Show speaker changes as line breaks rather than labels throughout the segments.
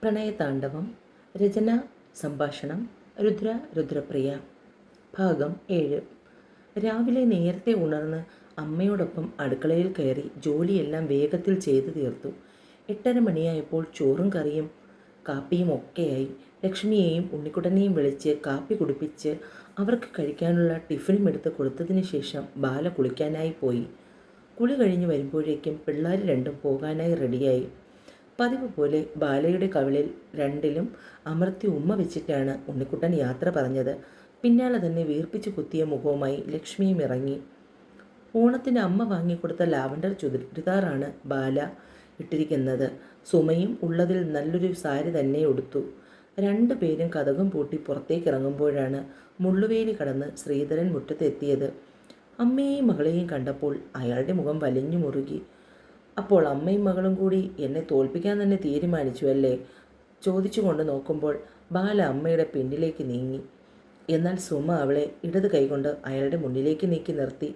പ്രണയതാണ്ഡവം. രചന സംഭാഷണം രുദ്രപ്രിയ. ഭാഗം 7. രാവിലെ നേരത്തെ ഉണർന്ന് അമ്മയോടൊപ്പം അടുക്കളയിൽ കയറി ജോലിയെല്ലാം വേഗത്തിൽ ചെയ്തു തീർത്തു. 8:30 മണിയായപ്പോൾ ചോറും കറിയും കാപ്പിയും ഒക്കെയായി. ലക്ഷ്മിയെയും ഉണ്ണിക്കുട്ടനെയും വിളിച്ച് കാപ്പി കുടിപ്പിച്ച് അവർക്ക് കഴിക്കാനുള്ള ടിഫിനും എടുത്ത് കൊടുത്തതിന് ശേഷം ബാല കുളിക്കാനായി പോയി. കുളി കഴിഞ്ഞ് വരുമ്പോഴേക്കും പിള്ളേർ രണ്ടും പോകാനായി റെഡിയായി. പതിവ് പോലെ ബാലയുടെ കവിളിൽ രണ്ടിലും അമർത്തി ഉമ്മ വെച്ചിട്ടാണ് ഉണ്ണിക്കുട്ടൻ യാത്ര പറഞ്ഞത്. പിന്നാലെ തന്നെ വീർപ്പിച്ച് കുത്തിയ മുഖവുമായി ലക്ഷ്മിയും ഇറങ്ങി. ഓണത്തിന് അമ്മ വാങ്ങിക്കൊടുത്ത ലാവൻഡർ ചുരിദാറാണ് ബാല ഇട്ടിരിക്കുന്നത്. സുമയും ഉള്ളതിൽ നല്ലൊരു സാരി തന്നെ ഉടുത്തു. രണ്ടുപേരും കതകും പൂട്ടി പുറത്തേക്ക് ഇറങ്ങുമ്പോഴാണ് മുള്ളുവേലി കടന്ന് ശ്രീധരൻ മുറ്റത്തെത്തിയത്. അമ്മയെയും മകളെയും കണ്ടപ്പോൾ അയാളുടെ മുഖം വലിഞ്ഞു മുറുകി. അപ്പോൾ അമ്മയും മകളും കൂടി എന്നെ തോൽപ്പിക്കാൻ തന്നെ തീരുമാനിച്ചു അല്ലേ? ചോദിച്ചുകൊണ്ട് നോക്കുമ്പോൾ ബാല അമ്മയുടെ പിന്നിലേക്ക് നീങ്ങി. എന്നാൽ സുമ അവളെ ഇടത് കൈകൊണ്ട് അയാളുടെ മുന്നിലേക്ക് നീക്കി നിർത്തി.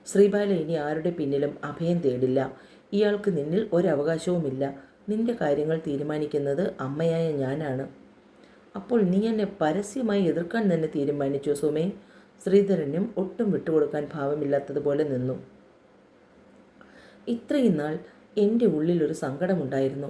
ശ്രീബാല ഇനി ആരുടെ പിന്നിലും അഭയം തേടില്ല. ഇയാൾക്ക് നിന്നിൽ ഒരവകാശവുമില്ല. നിന്റെ കാര്യങ്ങൾ തീരുമാനിക്കുന്നത് അമ്മയായ ഞാനാണ്. അപ്പോൾ നീ എന്നെ പരസ്യമായി എതിർക്കാൻ തന്നെ തീരുമാനിച്ചു സുമേ? ശ്രീധരനും ഒട്ടും വിട്ടുകൊടുക്കാൻ ഭാവമില്ലാത്തതുപോലെ നിന്നു. ഇത്രയും നാൾ എൻ്റെ ഉള്ളിലൊരു സങ്കടമുണ്ടായിരുന്നു.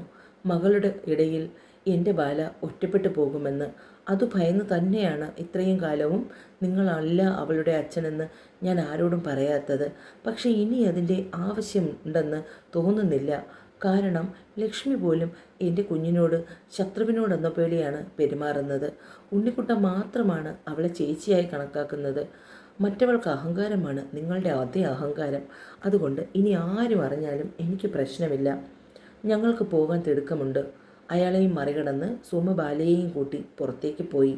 മകളുടെ ഇടയിൽ എൻ്റെ ബാല ഒറ്റപ്പെട്ടു പോകുമെന്ന്. അത് ഭയന്ന് തന്നെയാണ് ഇത്രയും കാലവും നിങ്ങളല്ല അവളുടെ അച്ഛനെന്ന് ഞാൻ ആരോടും പറയാത്തത്. പക്ഷേ ഇനി അതിൻ്റെ ആവശ്യമുണ്ടെന്ന് തോന്നുന്നില്ല. കാരണം ലക്ഷ്മി പോലും എൻ്റെ കുഞ്ഞിനോട് ശത്രുവിനോടെന്ന പോലെയാണ് പെരുമാറുന്നത്. ഉണ്ണിക്കുട്ടൻ മാത്രമാണ് അവളെ ചേച്ചിയായി കണക്കാക്കുന്നത്. മറ്റവൾക്ക് അഹങ്കാരമാണ് നിങ്ങളുടെ അതേ അഹങ്കാരം. അതുകൊണ്ട് ഇനി ആരും അറിഞ്ഞാലും എനിക്ക് പ്രശ്നമില്ല. ഞങ്ങൾക്ക് പോകാൻ തിടുക്കമുണ്ട്. അയാളെയും മറികടന്ന് സുമ ബാലയെയും കൂട്ടി പുറത്തേക്ക് പോയി.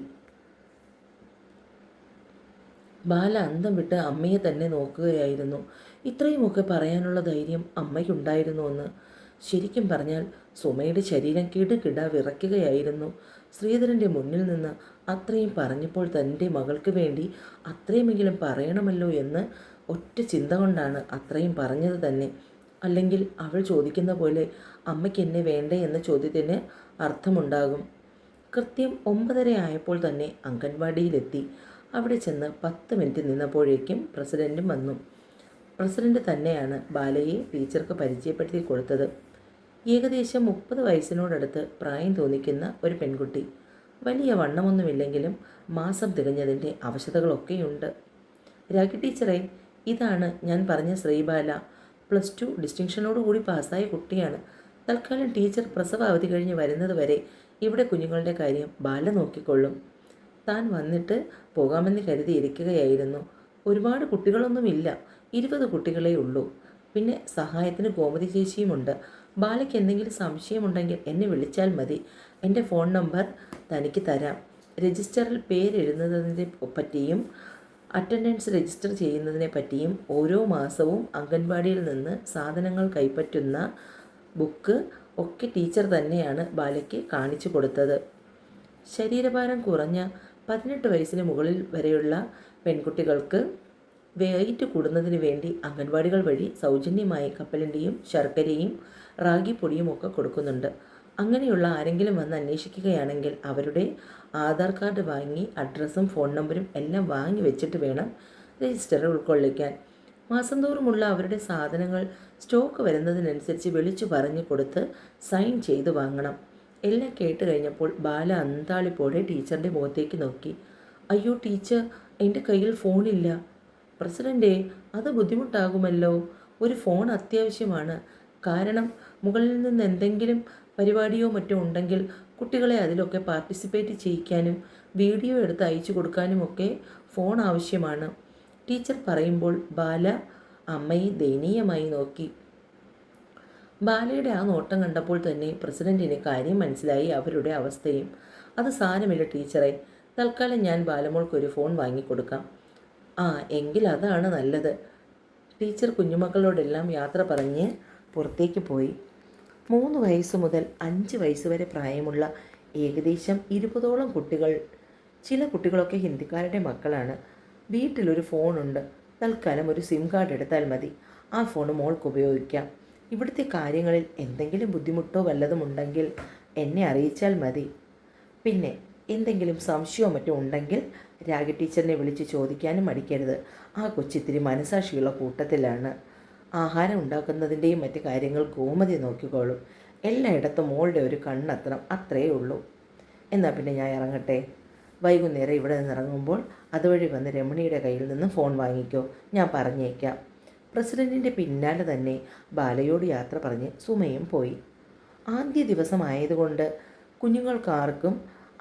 ബാല അന്തം വിട്ട് അമ്മയെ തന്നെ നോക്കുകയായിരുന്നു. ഇത്രയുമൊക്കെ പറയാനുള്ള ധൈര്യം അമ്മയ്ക്കുണ്ടായിരുന്നുവെന്ന്. ശരിക്കും പറഞ്ഞാൽ സുമയുടെ ശരീരം കിടുകിട വിറയ്ക്കുകയായിരുന്നു. ശ്രീധരൻ്റെ മുന്നിൽ നിന്ന് അത്രയും പറഞ്ഞപ്പോൾ തൻ്റെ മകൾക്ക് വേണ്ടി അത്രയുമെങ്കിലും പറയണമല്ലോ എന്ന് ഒറ്റ ചിന്ത കൊണ്ടാണ് അത്രയും പറഞ്ഞത് തന്നെ. അല്ലെങ്കിൽ അവൾ ചോദിക്കുന്ന പോലെ അമ്മയ്ക്ക് എന്നെ വേണ്ടേ എന്ന ചോദ്യത്തിന് അർത്ഥമുണ്ടാകും. കൃത്യം 9:30 ആയപ്പോൾ തന്നെ അംഗൻവാടിയിലെത്തി. അവിടെ ചെന്ന് 10 മിനിറ്റ് നിന്നപ്പോഴേക്കും പ്രസിഡൻറ്റും വന്നു. പ്രസിഡൻറ്റ് തന്നെയാണ് ബാലയെ ടീച്ചർക്ക് പരിചയപ്പെടുത്തി കൊടുത്തത്. ഏകദേശം 30 വയസ്സിനോടടുത്ത് പ്രായം തോന്നിക്കുന്ന ഒരു പെൺകുട്ടി. വലിയ വണ്ണമൊന്നുമില്ലെങ്കിലും മാസം തികഞ്ഞതിൻ്റെ അവശതകളൊക്കെയുണ്ട്. രാഖി ടീച്ചറെ, ഇതാണ് ഞാൻ പറഞ്ഞ ശ്രീബാല. +2 ഡിസ്റ്റിങ്ഷനോടുകൂടി പാസ്സായ കുട്ടിയാണ്. തൽക്കാലം ടീച്ചർ പ്രസവ അവധി കഴിഞ്ഞ് വരുന്നത് വരെ ഇവിടെ കുഞ്ഞുങ്ങളുടെ കാര്യം ബാല നോക്കിക്കൊള്ളും. താൻ വന്നിട്ട് പോകാമെന്ന് കരുതി ഇരിക്കുകയായിരുന്നു. ഒരുപാട് കുട്ടികളൊന്നുമില്ല, 20 കുട്ടികളേ ഉള്ളൂ. പിന്നെ സഹായത്തിന് ഗോമതി ചേച്ചിയുമുണ്ട്. ബാലയ്ക്ക് എന്തെങ്കിലും സംശയമുണ്ടെങ്കിൽ എന്നെ വിളിച്ചാൽ മതി. എൻ്റെ ഫോൺ നമ്പർ തനിക്ക് തരാം. രജിസ്റ്ററിൽ പേരെഴുതുന്നതിനെ പറ്റിയും അറ്റൻഡൻസ് രജിസ്റ്റർ ചെയ്യുന്നതിനെ പറ്റിയും ഓരോ മാസവും അംഗൻവാടിയിൽ നിന്ന് സാധനങ്ങൾ കൈപ്പറ്റുന്ന ബുക്ക് ഒക്കെ ടീച്ചർ തന്നെയാണ് ബാലയ്ക്ക് കാണിച്ചു കൊടുത്തത്. ശരീരഭാരം കുറഞ്ഞ 18 വയസ്സിന് മുകളിൽ വരെയുള്ള പെൺകുട്ടികൾക്ക് വെയിറ്റ് കൂടുന്നതിന് വേണ്ടി അംഗൻവാടികൾ വഴി സൗജന്യമായി കപ്പലണ്ടിയും ശർക്കരയും റാഗിപ്പൊടിയും ഒക്കെ കൊടുക്കുന്നുണ്ട്. അങ്ങനെയുള്ള ആരെങ്കിലും വന്ന് അന്വേഷിക്കുകയാണെങ്കിൽ അവരുടെ ആധാർ കാർഡ് വാങ്ങി അഡ്രസ്സും ഫോൺ നമ്പരും എല്ലാം വാങ്ങി വെച്ചിട്ട് വേണം രജിസ്റ്ററിൽ ഉൾക്കൊള്ളിക്കാൻ. മാസം തോറുമുള്ള അവരുടെ സാധനങ്ങൾ സ്റ്റോക്ക് വരുന്നതിനനുസരിച്ച് വിളിച്ചു പറഞ്ഞു കൊടുത്ത് സൈൻ ചെയ്ത് വാങ്ങണം. എല്ലാം കേട്ട് കഴിഞ്ഞപ്പോൾ ബാല അന്താളിപ്പോടെ ടീച്ചറിൻ്റെ മുഖത്തേക്ക് നോക്കി. അയ്യോ ടീച്ചർ, എൻ്റെ കയ്യിൽ ഫോണില്ല. പ്രസിഡൻറ്റേ, അത് ബുദ്ധിമുട്ടാകുമല്ലോ. ഒരു ഫോൺ അത്യാവശ്യമാണ്. കാരണം മുകളിൽ നിന്ന് എന്തെങ്കിലും പരിപാടിയോ മറ്റോ ഉണ്ടെങ്കിൽ കുട്ടികളെ അതിലൊക്കെ പാർട്ടിസിപ്പേറ്റ് ചെയ്യിക്കാനും വീഡിയോ എടുത്ത് അയച്ചു കൊടുക്കാനുമൊക്കെ ഫോൺ ആവശ്യമാണ്. ടീച്ചർ പറയുമ്പോൾ ബാല അമ്മയെ ദയനീയമായി നോക്കി. ബാലയുടെ ആ നോട്ടം കണ്ടപ്പോൾ തന്നെ പ്രസിഡൻറ്റിന് കാര്യം മനസ്സിലായി അവരുടെ അവസ്ഥയും. അത് സാരമില്ല ടീച്ചറെ, തൽക്കാലം ഞാൻ ബാലമോൾക്കൊരു ഫോൺ വാങ്ങിക്കൊടുക്കാം. ആ എങ്കിൽ അതാണ് നല്ലത്. ടീച്ചർ കുഞ്ഞുമക്കളോടെല്ലാം യാത്ര പറഞ്ഞ് പുറത്തേക്ക് പോയി. 3 വയസ്സ് മുതൽ 5 വയസ്സ് വരെ പ്രായമുള്ള ഏകദേശം 20ഓളം കുട്ടികൾ. ചില കുട്ടികളൊക്കെ ഹിന്ദിക്കാരുടെ മക്കളാണ്. വീട്ടിലൊരു ഫോണുണ്ട്. തൽക്കാലം ഒരു സിം കാർഡ് എടുത്താൽ മതി. ആ ഫോൺ മോൾക്ക് ഉപയോഗിക്കാം. ഇവിടുത്തെ കാര്യങ്ങളിൽ എന്തെങ്കിലും ബുദ്ധിമുട്ടോ വല്ലതും ഉണ്ടെങ്കിൽ എന്നെ അറിയിച്ചാൽ മതി. പിന്നെ എന്തെങ്കിലും സംശയമോ മറ്റോ ഉണ്ടെങ്കിൽ രാഗി ടീച്ചറിനെ വിളിച്ച് ചോദിക്കാനും മടിക്കരുത്. ആ കൊച്ചിത്തിരി മനസാക്ഷിയുള്ള കൂട്ടത്തിലാണ്. ആഹാരം ഉണ്ടാക്കുന്നതിൻ്റെയും മറ്റു കാര്യങ്ങൾ ഗോമതി നോക്കിക്കോളും. എല്ലായിടത്തും മോളുടെ ഒരു കണ്ണെത്തണം, അത്രയേ ഉള്ളൂ. എന്നാൽ പിന്നെ ഞാൻ ഇറങ്ങട്ടെ. വൈകുന്നേരം ഇവിടെ നിന്ന് ഇറങ്ങുമ്പോൾ അതുവഴി വന്ന് രമണിയുടെ കയ്യിൽ നിന്ന് ഫോൺ വാങ്ങിക്കോ, ഞാൻ പറഞ്ഞേക്കാം. പ്രസിഡൻറ്റിൻ്റെ പിന്നാലെ തന്നെ ബാലയോട് യാത്ര പറഞ്ഞ് സുമയും പോയി. ആദ്യ ദിവസമായതുകൊണ്ട് കുഞ്ഞുങ്ങൾക്കാർക്കും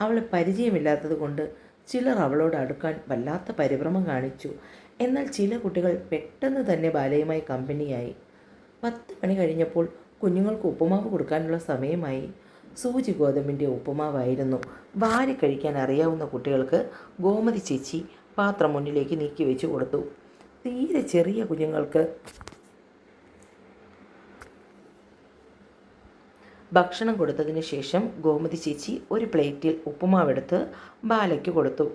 അവളെ പരിചയമില്ലാത്തത് കൊണ്ട് ചിലർ അവളോട് അടുക്കാൻ വല്ലാത്ത പരിഭ്രമം കാണിച്ചു. എന്നാൽ ചില കുട്ടികൾ പെട്ടെന്ന് തന്നെ ബാലയുമായി കമ്പനിയായി. 10 മണി കഴിഞ്ഞപ്പോൾ കുഞ്ഞുങ്ങൾക്ക് ഉപ്പുമാവ് കൊടുക്കാനുള്ള സമയമായി. സൂചി ഗോതമ്പിൻ്റെ ഉപ്പുമാവായിരുന്നു. വാരി കഴിക്കാൻ അറിയാവുന്ന കുട്ടികൾക്ക് ഗോമതി ചേച്ചി പാത്രം മുന്നിലേക്ക് നീക്കി വെച്ച് കൊടുത്തു. തീരെ ചെറിയ കുഞ്ഞുങ്ങൾക്ക് ഭക്ഷണം കൊടുത്തതിന് ശേഷം ഗോമതി ചേച്ചി ഒരു പ്ലേറ്റിൽ ഉപ്പുമാവെടുത്ത് ബാലയ്ക്ക് കൊടുത്തു.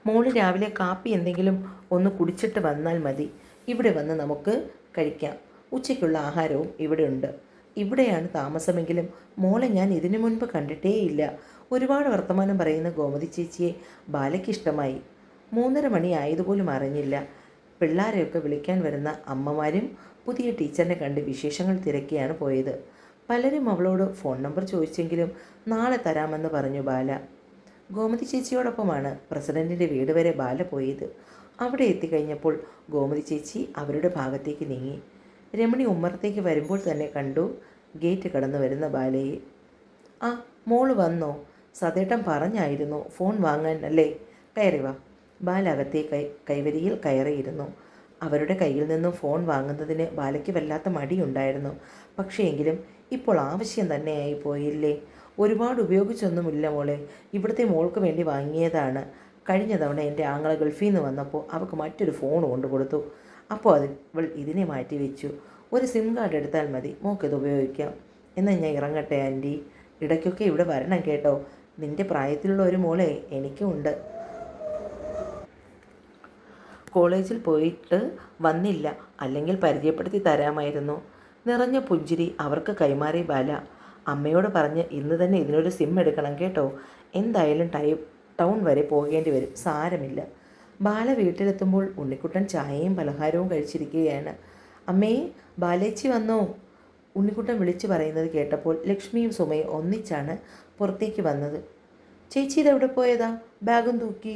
മോള് രാവിലെ കാപ്പി എന്തെങ്കിലും ഒന്ന് കുടിച്ചിട്ട് വന്നാൽ മതി. ഇവിടെ വന്ന് നമുക്ക് കഴിക്കാം. ഉച്ചയ്ക്കുള്ള ആഹാരവും ഇവിടെ ഉണ്ട്. ഇവിടെയാണ് താമസമെങ്കിലും മോളെ ഞാൻ ഇതിനു മുൻപ് കണ്ടിട്ടേയില്ല. ഒരുപാട് വർത്തമാനം പറയുന്ന ഗോമതി ചേച്ചിയെ ബാലയ്ക്ക് ഇഷ്ടമായി. 3:30 മണി ആയതുപോലും അറിഞ്ഞില്ല. പിള്ളാരെയൊക്കെ വിളിക്കാൻ വരുന്ന അമ്മമാരും പുതിയ ടീച്ചറിനെ കണ്ട് വിശേഷങ്ങൾ തിരക്കിയാണ് പോയത്. പലരും അവളോട് ഫോൺ നമ്പർ ചോദിച്ചെങ്കിലും നാളെ തരാമെന്ന് പറഞ്ഞു ബാല. ഗോമതി ചേച്ചിയോടൊപ്പമാണ് പ്രസിഡൻറ്റിൻ്റെ വീട് വരെ ബാല പോയത്. അവിടെ എത്തിക്കഴിഞ്ഞപ്പോൾ ഗോമതി ചേച്ചി അവരുടെ ഭാഗത്തേക്ക് നീങ്ങി. രമണി ഉമ്മറത്തേക്ക് വരുമ്പോൾ തന്നെ കണ്ടു ഗേറ്റ് കടന്നു വരുന്ന ബാലയെ. ആ, മോള് വന്നോ? സതേട്ടൻ പറഞ്ഞായിരുന്നു ഫോൺ വാങ്ങാൻ അല്ലേ? കയറി വാ. ബാല അകത്തെ കൈവരിയിൽ കയറിയിരുന്നു. അവരുടെ കയ്യിൽ നിന്നും ഫോൺ വാങ്ങുന്നതിന് ബാലയ്ക്ക് വല്ലാത്ത മടിയുണ്ടായിരുന്നു. പക്ഷേ എങ്കിലും ഇപ്പോൾ ആവശ്യം തന്നെയായി പോയില്ലേ? ഒരുപാട് ഉപയോഗിച്ചൊന്നുമില്ല മോളെ, ഇവിടുത്തെ മോൾക്ക് വേണ്ടി വാങ്ങിയതാണ്. കഴിഞ്ഞ തവണ എൻ്റെ ആങ്ങള ഗൾഫിൽ നിന്ന് വന്നപ്പോൾ അവൾക്ക് മറ്റൊരു ഫോൺ കൊണ്ടു കൊടുത്തു. അപ്പോൾ അവൾ ഇതിനെ മാറ്റി വെച്ചു. ഒരു സിം കാർഡ് എടുത്താൽ മതി, മോക്കിത് ഉപയോഗിക്കാം. എന്നാൽ ഞാൻ ഇറങ്ങട്ടെ ആൻറ്റി. ഇടയ്ക്കൊക്കെ ഇവിടെ വരണം കേട്ടോ. നിൻ്റെ പ്രായത്തിലുള്ള ഒരു മോളെ എനിക്കും ഉണ്ട്. കോളേജിൽ പോയിട്ട് വന്നില്ല, അല്ലെങ്കിൽ പരിചയപ്പെടുത്തി തരാമായിരുന്നു. നിറഞ്ഞ പുഞ്ചിരി അവർക്ക് കൈമാറി ബാല. അമ്മയോട് പറഞ്ഞ് ഇന്ന് തന്നെ ഇതിനൊരു സിം എടുക്കണം കേട്ടോ. എന്തായാലും ടൗൺ വരെ പോകേണ്ടി വരും, സാരമില്ല. ബാല വീട്ടിലെത്തുമ്പോൾ ഉണ്ണിക്കുട്ടൻ ചായയും പലഹാരവും കഴിച്ചിരിക്കുകയാണ്. അമ്മേ, ബാലേച്ചി വന്നോ? ഉണ്ണിക്കുട്ടൻ വിളിച്ചു പറയുന്നത് കേട്ടപ്പോൾ ലക്ഷ്മിയും സുമയും ഒന്നിച്ചാണ് പുറത്തേക്ക് വന്നത്. ചേച്ചി ഇതെവിടെ പോയതാ? ബാഗും തൂക്കി.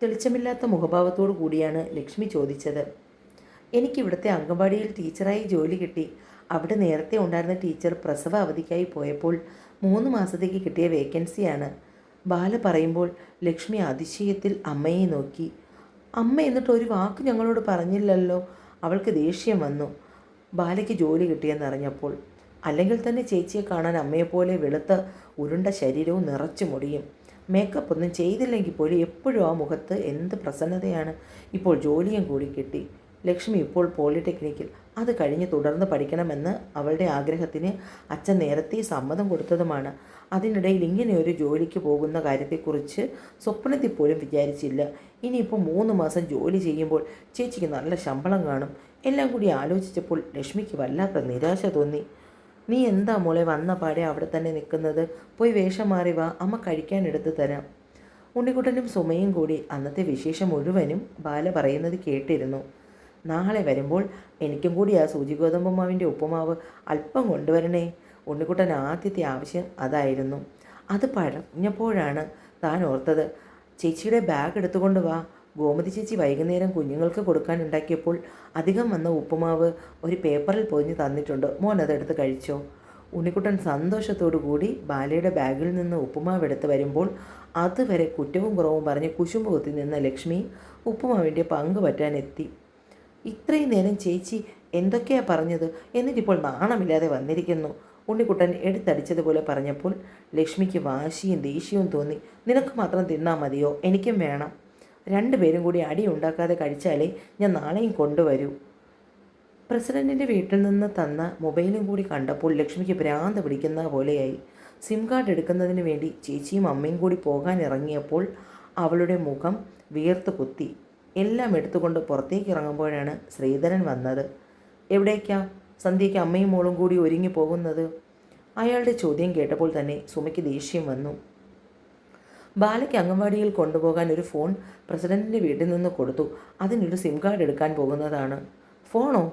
തെളിച്ചമില്ലാത്ത മുഖഭാവത്തോടു കൂടിയാണ് ലക്ഷ്മി ചോദിച്ചത്. എനിക്കിവിടുത്തെ അംഗൻവാടിയിൽ ടീച്ചറായി ജോലി കിട്ടി. അവിടെ നേരത്തെ ഉണ്ടായിരുന്ന ടീച്ചർ പ്രസവ അവധിക്കായി പോയപ്പോൾ 3 മാസത്തേക്ക് കിട്ടിയ വേക്കൻസിയാണ്. ബാല പറയുമ്പോൾ ലക്ഷ്മി അതിശയത്തിൽ അമ്മയെ നോക്കി. അമ്മ എന്നിട്ട് ഒരു വാക്ക് ഞങ്ങളോട് പറഞ്ഞില്ലല്ലോ. അവൾക്ക് ദേഷ്യം വന്നു ബാലയ്ക്ക് ജോലി കിട്ടിയെന്നറിഞ്ഞപ്പോൾ. അല്ലെങ്കിൽ തന്നെ ചേച്ചിയെ കാണാൻ അമ്മയെപ്പോലെ വെളുത്ത ഉരുണ്ട ശരീരവും നിറച്ചു മുടിയും. മേക്കപ്പ് ഒന്നും ചെയ്തില്ലെങ്കിൽ പോലും എപ്പോഴും ആ മുഖത്ത് എന്ത് പ്രസന്നതയാണ്. ഇപ്പോൾ ജോലിയും കൂടി കിട്ടി. ലക്ഷ്മി ഇപ്പോൾ പോളിടെക്നിക്കിൽ. അത് കഴിഞ്ഞ് തുടർന്ന് പഠിക്കണമെന്ന് അവളുടെ ആഗ്രഹത്തിന് അച്ഛൻ നേരത്തെ സമ്മതം കൊടുത്തതുമാണ്. അതിനിടയിൽ ഇങ്ങനെയൊരു ജോലിക്ക് പോകുന്ന കാര്യത്തെക്കുറിച്ച് സ്വപ്നത്തിൽ പോലും വിചാരിച്ചില്ല. ഇനിയിപ്പോൾ 3 മാസം ജോലി ചെയ്യുമ്പോൾ ചേച്ചിക്ക് നല്ല ശമ്പളം കാണും. എല്ലാം കൂടി ആലോചിച്ചപ്പോൾ ലക്ഷ്മിക്ക് വല്ലാത്ത നിരാശ തോന്നി. നീ എന്താ മോളെ വന്ന പാടെ അവിടെ തന്നെ നിൽക്കുന്നത്? പോയി വേഷം മാറി വാ, അമ്മ കഴിക്കാൻ എടുത്തു തരാം. ഉണ്ണിക്കുട്ടനും സുമയും കൂടി അന്നത്തെ വിശേഷം മുഴുവനും ബാല പറയുന്നത് കേട്ടിരുന്നു. നാളെ വരുമ്പോൾ എനിക്കും കൂടി ആ സൂചി ഗോതമ്പ് മാവിൻ്റെ ഉപ്പുമാവ് അല്പം കൊണ്ടുവരണേ. ഉണ്ണിക്കുട്ടൻ ആദ്യത്തെ ആവശ്യം അതായിരുന്നു. അത് പറഞ്ഞപ്പോഴാണ് താൻ ഓർത്തത്. ചേച്ചിയുടെ ബാഗ് എടുത്തുകൊണ്ട് വാ. ഗോമതി ചേച്ചി വൈകുന്നേരം കുഞ്ഞുങ്ങൾക്ക് കൊടുക്കാനുണ്ടാക്കിയപ്പോൾ അധികം വന്ന ഉപ്പുമാവ് ഒരു പേപ്പറിൽ പൊതിഞ്ഞ് തന്നിട്ടുണ്ട്, മോൻ അതെടുത്ത് കഴിച്ചോ. ഉണ്ണിക്കുട്ടൻ സന്തോഷത്തോടു കൂടി ബാലയുടെ ബാഗിൽ നിന്ന് ഉപ്പുമാവ് എടുത്ത് വരുമ്പോൾ അതുവരെ കുറ്റവും കുറവും പറഞ്ഞ് കുശുമ്പ് കുത്തി നിന്ന ലക്ഷ്മി ഉപ്പുമാവിൻ്റെ പങ്ക് പറ്റാനെത്തി. ഇത്രയും നേരം ചേച്ചി എന്തൊക്കെയാ പറഞ്ഞത്, എന്നിട്ടിപ്പോൾ നാണമില്ലാതെ വന്നിരിക്കുന്നു. ഉണ്ണിക്കുട്ടൻ എടുത്തടിച്ചതുപോലെ പറഞ്ഞപ്പോൾ ലക്ഷ്മിക്ക് വാശിയും ദേഷ്യവും തോന്നി. നിനക്ക് മാത്രം തിന്നാൽ മതിയോ? എനിക്കും വേണം. 2 പേരും കൂടി അടി ഉണ്ടാക്കാതെ കഴിച്ചാലേ ഞാൻ നാളെയും കൊണ്ടുവരൂ. പ്രസിഡൻറ്റിൻ്റെ വീട്ടിൽ നിന്ന് തന്ന മൊബൈലും കൂടി കണ്ടപ്പോൾ ലക്ഷ്മിക്ക് ഭ്രാന്ത് പിടിക്കുന്ന പോലെയായി. സിം കാർഡ് എടുക്കുന്നതിന് വേണ്ടി ചേച്ചിയും അമ്മയും കൂടി പോകാൻ ഇറങ്ങിയപ്പോൾ അവളുടെ മുഖം വീർത്ത് കുത്തി. എല്ലാം എടുത്തുകൊണ്ട് പുറത്തേക്ക് ഇറങ്ങുമ്പോഴാണ് ശ്രീധരൻ വന്നത്. എവിടേക്കാ സന്ധ്യയ്ക്ക് അമ്മയും മോളും കൂടി ഒരുങ്ങി പോകുന്നത്? അയാളുടെ ചോദ്യം കേട്ടപ്പോൾ തന്നെ സുമയ്ക്ക് ദേഷ്യം വന്നു. ബാലയ്ക്ക് അംഗൻവാടിയിൽ കൊണ്ടുപോകാൻ ഒരു ഫോൺ പ്രസിഡന്റിൻ്റെ വീട്ടിൽ നിന്ന് കൊടുത്തു. അതിനൊരു സിം കാർഡ് എടുക്കാൻ പോകുന്നതാണ്. ഫോണോ?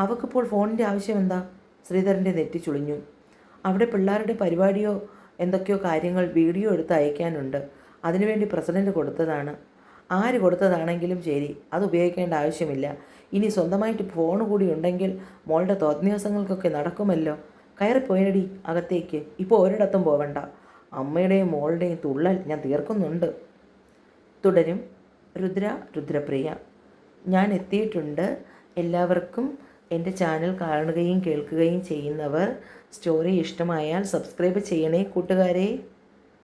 അവൾക്കിപ്പോൾ ഫോണിൻ്റെ ആവശ്യം എന്താ? ശ്രീധരൻ്റെ നെറ്റി ചുളിഞ്ഞു. അവിടെ പിള്ളേരുടെ പരിപാടിയോ എന്തൊക്കെയോ കാര്യങ്ങൾ വീഡിയോ എടുത്ത് അയക്കാനുണ്ട്. അതിനുവേണ്ടി പ്രസിഡന്റ് കൊടുത്തതാണ്. ആര് കൊടുത്തതാണെങ്കിലും ശരി, അത് ഉപയോഗിക്കേണ്ട ആവശ്യമില്ല. ഇനി സ്വന്തമായിട്ട് ഫോൺ കൂടി ഉണ്ടെങ്കിൽ മോളുടെ തോന്നിയാസങ്ങൾക്കൊക്കെ നടക്കുമല്ലോ. കയറിപ്പോയടി അകത്തേക്ക്. ഇപ്പോൾ ഒരിടത്തും പോവണ്ട. അമ്മയുടെയും മോളുടെയും തുള്ളൽ ഞാൻ തീർക്കുന്നുണ്ട്. തുടരും രുദ്രപ്രിയ. ഞാൻ എത്തിയിട്ടുണ്ട്. എല്ലാവർക്കും എൻ്റെ ചാനൽ കാണുകയും കേൾക്കുകയും ചെയ്യുന്നവർ സ്റ്റോറി ഇഷ്ടമായാൽ സബ്സ്ക്രൈബ് ചെയ്യണേ കൂട്ടുകാരെ.